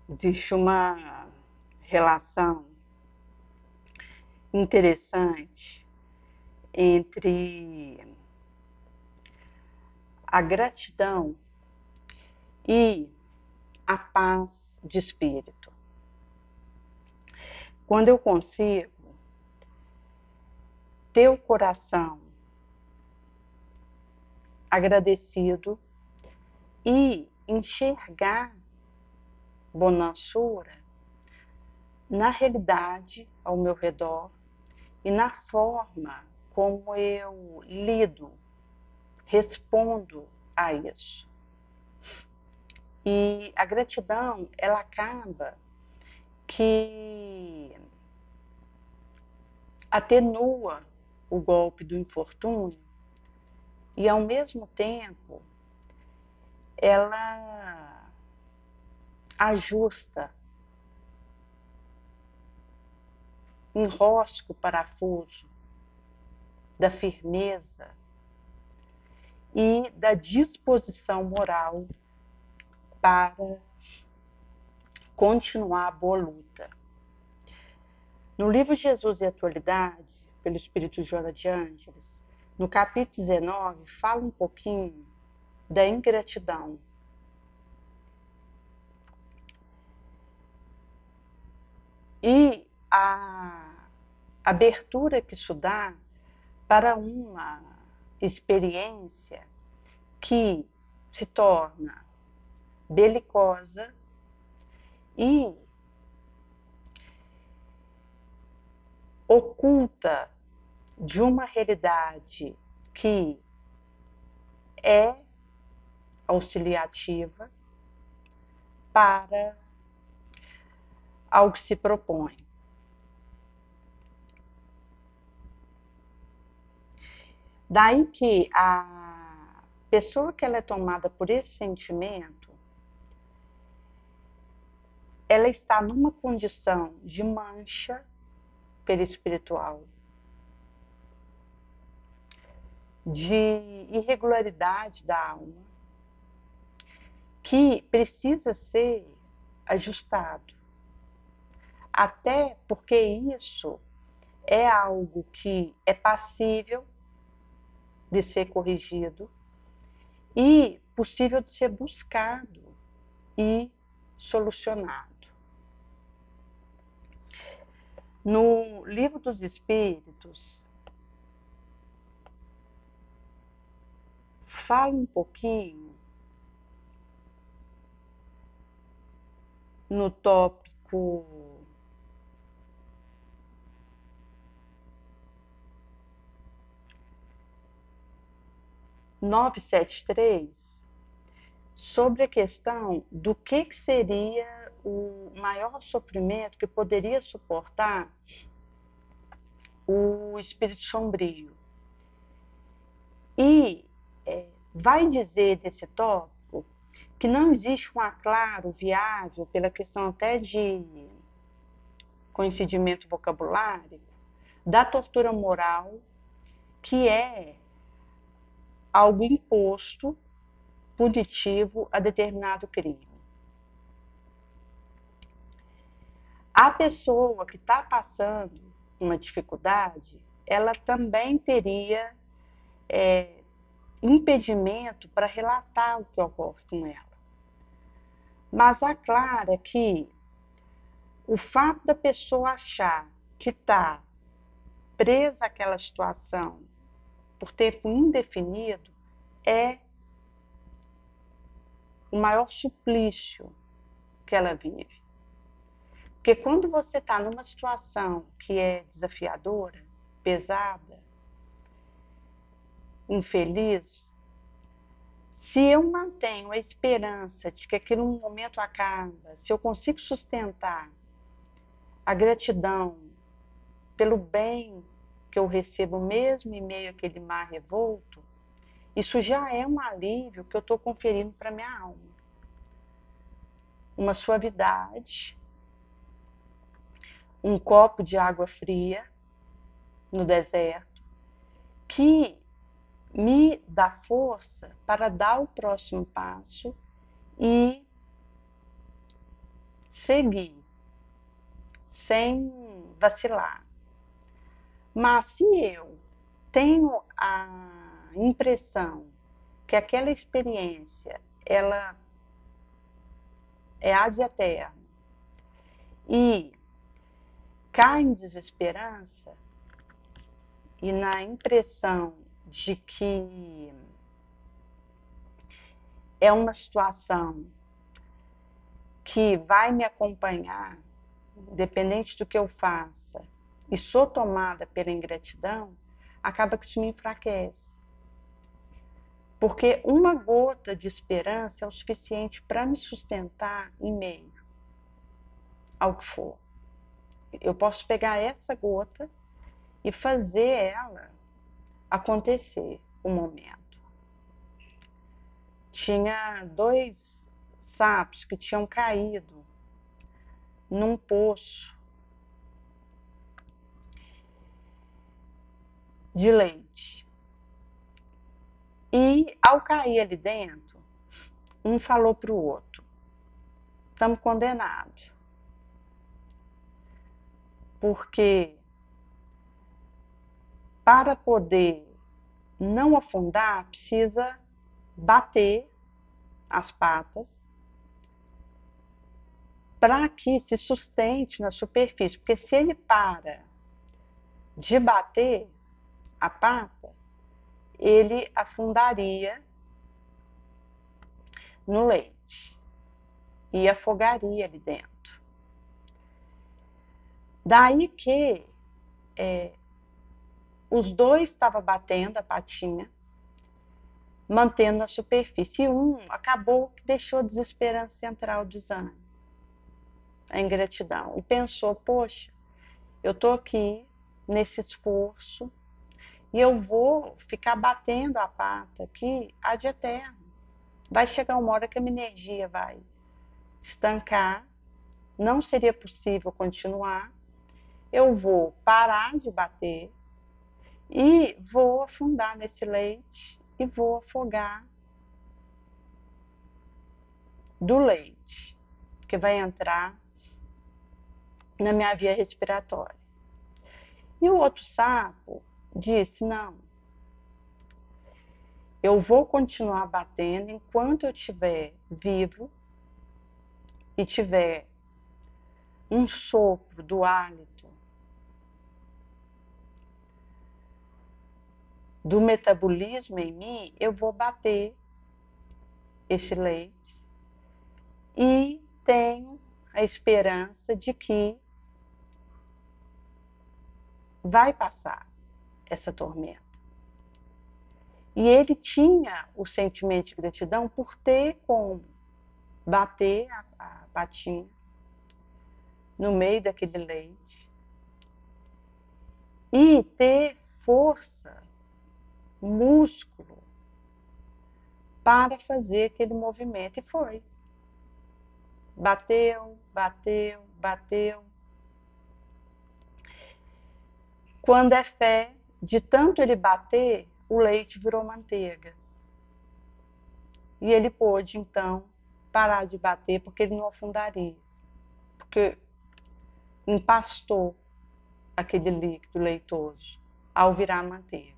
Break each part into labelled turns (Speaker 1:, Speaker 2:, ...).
Speaker 1: Existe uma relação interessante entre a gratidão e a paz de espírito. Quando eu consigo ter o coração agradecido e enxergar bonassura na realidade ao meu redor e na forma como eu lido, respondo a isso. E a gratidão, ela acaba que atenua o golpe do infortúnio e, ao mesmo tempo, ela ajusta, enrosca o parafuso da firmeza e da disposição moral para continuar a boa luta. No livro Jesus e Atualidade, pelo Espírito Joana de Ângeles, no capítulo 19, fala um pouquinho da ingratidão. E a abertura que isso dá para uma experiência que se torna belicosa e oculta de uma realidade que é auxiliativa para ao que se propõe. Daí que a pessoa que ela é tomada por esse sentimento, ela está numa condição de mancha perispiritual, de irregularidade da alma, que precisa ser ajustado. Até porque isso é algo que é passível de ser corrigido e possível de ser buscado e solucionado. No Livro dos Espíritos, fala um pouquinho no tópico 973 sobre a questão do que seria o maior sofrimento que poderia suportar o espírito sombrio. E vai dizer desse tópico que não existe um aclaro viável, pela questão até de coincidimento vocabulário, da tortura moral, que é algo imposto, punitivo a determinado crime. A pessoa que está passando uma dificuldade, ela também teria impedimento para relatar o que ocorre com ela. Mas aclara que o fato da pessoa achar que está presa àquela situação por tempo indefinido é o maior suplício que ela vive. Porque quando você está numa situação que é desafiadora, pesada, infeliz, se eu mantenho a esperança de que aquele momento acaba, se eu consigo sustentar a gratidão pelo bem que eu recebo mesmo em meio àquele mar revolto, isso já é um alívio que eu estou conferindo para minha alma. Uma suavidade, um copo de água fria no deserto, que me dá força para dar o próximo passo e seguir, sem vacilar. Mas se eu tenho a impressão que aquela experiência ela é ad eterno e cai em desesperança e na impressão de que é uma situação que vai me acompanhar, independente do que eu faça, e sou tomada pela ingratidão, acaba que isso me enfraquece. Porque uma gota de esperança é o suficiente para me sustentar em meio ao que for. Eu posso pegar essa gota e fazer ela acontecer o momento. Tinha 2 sapos que tinham caído num poço de leite. E ao cair ali dentro, um falou para o outro: estamos condenados. Porque para poder não afundar, precisa bater as patas para que se sustente na superfície. Porque se ele para de bater a pata, ele afundaria no leite e afogaria ali dentro. Daí que os dois estavam batendo a patinha, mantendo a superfície. E um acabou que deixou a desesperança central, o desânimo, a ingratidão. E pensou: poxa, eu estou aqui nesse esforço e eu vou ficar batendo a pata aqui ad eterno. Vai chegar uma hora que a minha energia vai estancar, não seria possível continuar, eu vou parar de bater e vou afundar nesse leite e vou afogar do leite, que vai entrar na minha via respiratória. E o outro sapo disse: não, eu vou continuar batendo enquanto eu estiver vivo e tiver um sopro do hálito do metabolismo em mim, eu vou bater esse leite e tenho a esperança de que vai passar essa tormenta. E ele tinha o sentimento de gratidão por ter como bater a patinha no meio daquele leite e ter força, músculo para fazer aquele movimento. E foi. Bateu, bateu, bateu. Quando é fé, de tanto ele bater, o leite virou manteiga. E ele pôde, então, parar de bater, porque ele não afundaria. Porque empastou aquele líquido leitoso ao virar manteiga.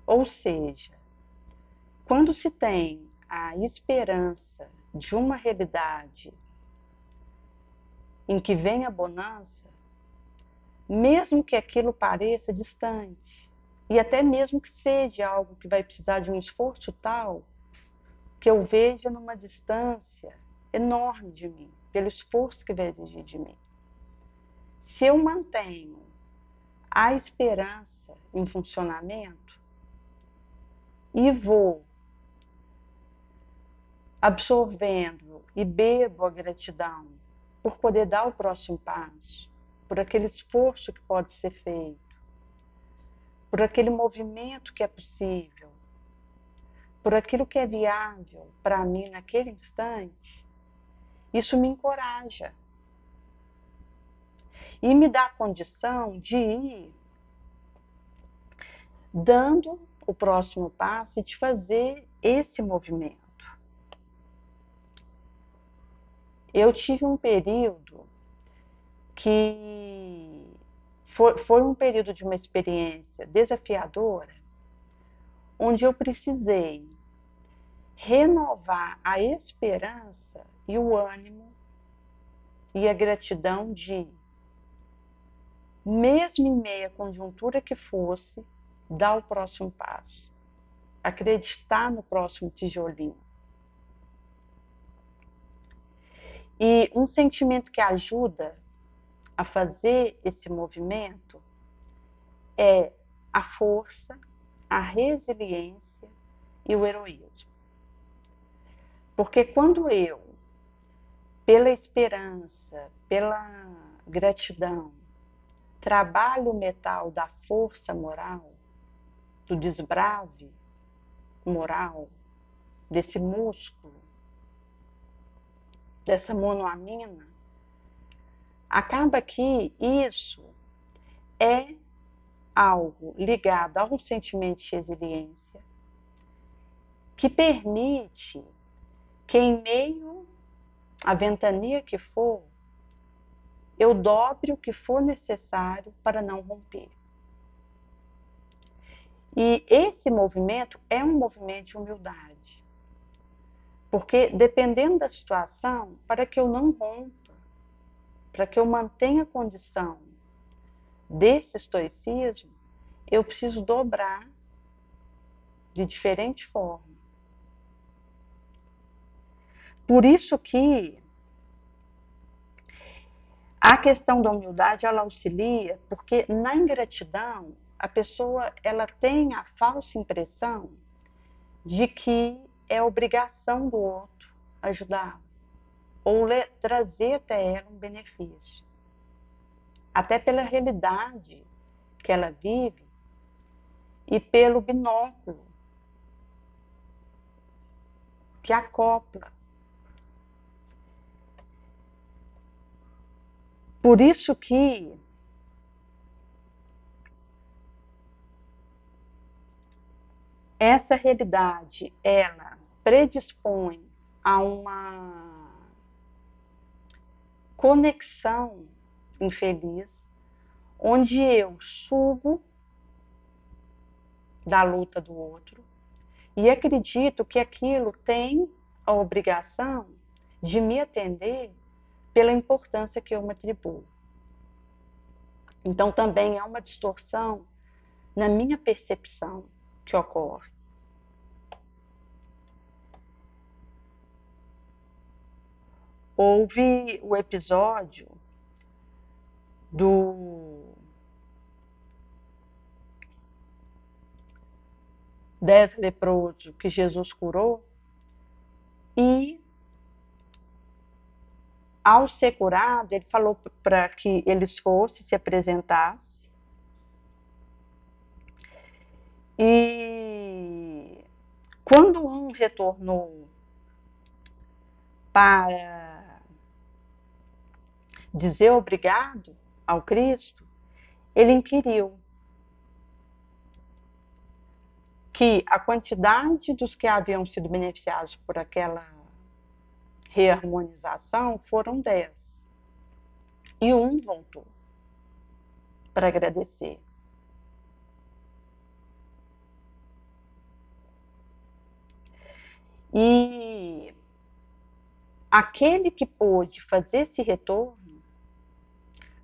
Speaker 1: Ou seja, quando se tem a esperança de uma realidade em que vem a bonança, mesmo que aquilo pareça distante, e até mesmo que seja algo que vai precisar de um esforço tal, que eu veja numa distância enorme de mim, pelo esforço que vai exigir de mim. Se eu mantenho a esperança em funcionamento e vou absorvendo e bebo a gratidão por poder dar o próximo passo, por aquele esforço que pode ser feito, por aquele movimento que é possível, por aquilo que é viável para mim naquele instante, isso me encoraja e me dá a condição de ir dando o próximo passo e de fazer esse movimento. eu tive um período que foi um período de uma experiência desafiadora, onde eu precisei renovar a esperança e o ânimo e a gratidão de, mesmo em meia conjuntura que fosse, dar o próximo passo, acreditar no próximo tijolinho. E um sentimento que ajuda a fazer esse movimento é a força, a resiliência e o heroísmo. Porque quando eu, pela esperança, pela gratidão, trabalho o metal da força moral, do desbrave moral, desse músculo, dessa monoamina, acaba que isso é algo ligado a um sentimento de resiliência que permite que, em meio à ventania que for, eu dobre o que for necessário para não romper. E esse movimento é um movimento de humildade, porque dependendo da situação, para que eu não rompa, para que eu mantenha a condição desse estoicismo, eu preciso dobrar de diferente forma. Por isso que a questão da humildade, ela auxilia, porque na ingratidão, a pessoa ela tem a falsa impressão de que é obrigação do outro ajudar ou trazer até ela um benefício. Até pela realidade que ela vive e pelo binóculo que acopla. Por isso que essa realidade, ela predispõe a uma conexão infeliz, onde eu sugo da luta do outro e acredito que aquilo tem a obrigação de me atender pela importância que eu me atribuo. Então também é uma distorção na minha percepção que ocorre. Houve o episódio do 10 leprosos que Jesus curou, e ao ser curado, ele falou para que eles fossem, se apresentassem, e quando um retornou para dizer obrigado ao Cristo, ele inquiriu que a quantidade dos que haviam sido beneficiados por aquela reharmonização foram 10. E um voltou para agradecer. E aquele que pôde fazer esse retorno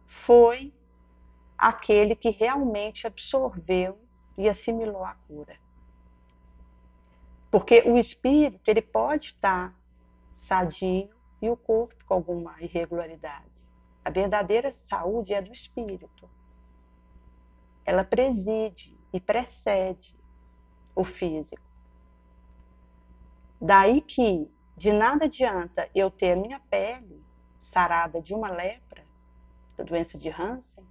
Speaker 1: foi aquele que realmente absorveu e assimilou a cura. Porque o espírito, ele pode estar sadio e o corpo com alguma irregularidade. A verdadeira saúde é do espírito. Ela preside e precede o físico. Daí que de nada adianta eu ter a minha pele sarada de uma lepra, da doença de Hansen,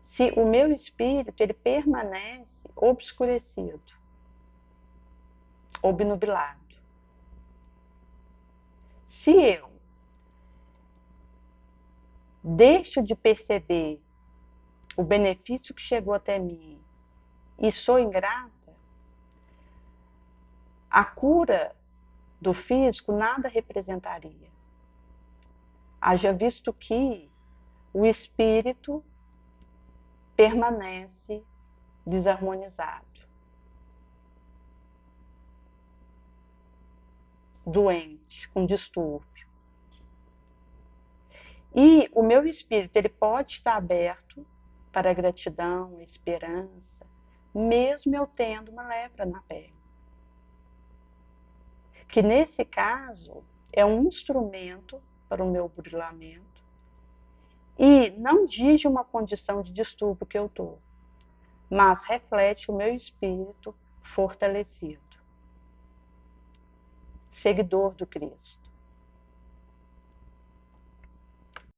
Speaker 1: se o meu espírito ele permanece obscurecido, obnubilado. Se eu deixo de perceber o benefício que chegou até mim e sou ingrata, a cura do físico nada representaria. Haja visto que o espírito permanece desarmonizado, doente, com distúrbio. E o meu espírito, ele pode estar aberto para a gratidão, a esperança, mesmo eu tendo uma lepra na pele. Que nesse caso é um instrumento para o meu burilamento e não diz uma condição de distúrbio que eu estou, mas reflete o meu espírito fortalecido, seguidor do Cristo.